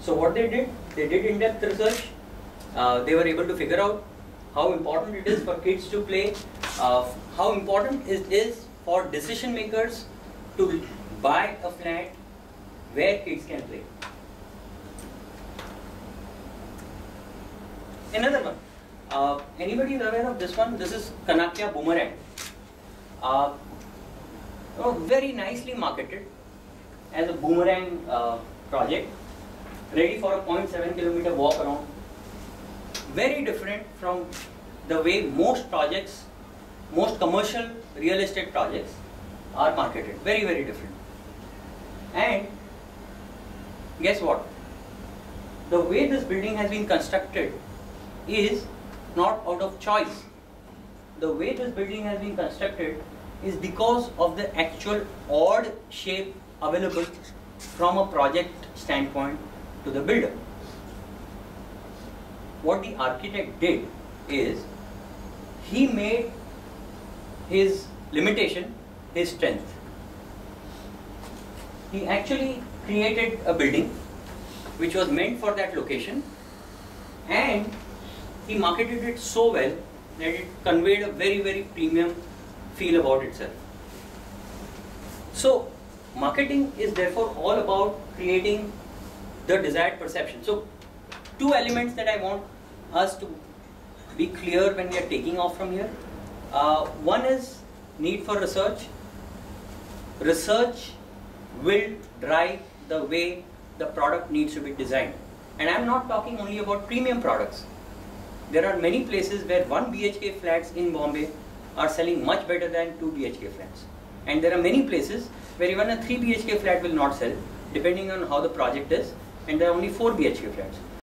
So what they did in-depth research. They were able to figure out how important it is for kids to play, how important it is for decision makers to buy a flat where kids can play. Another one, anybody is aware of this one? This is Kanakya Boomerang. Very nicely marketed as a boomerang project, ready for a 0.7 kilometer walk around. Very different from the way most projects, most commercial real estate projects are marketed. Very, very different. And guess what? The way this building has been constructed is not out of choice. The way this building has been constructed is because of the actual odd shape available from a project standpoint to the builder. What the architect did is he made his limitation his strength. He actually created a building which was meant for that location, and he marketed it so well that it conveyed a very, very premium feel about itself. So marketing is therefore all about creating the desired perception. So two elements that I want us to be clear when we are taking off from here. One is need for research. Research will drive the way the product needs to be designed. And I'm not talking only about premium products. There are many places where 1 BHK flats in Bombay are selling much better than 2 BHK flats. And there are many places where even a 3 BHK flat will not sell, depending on how the project is, and there are only 4 BHK flats.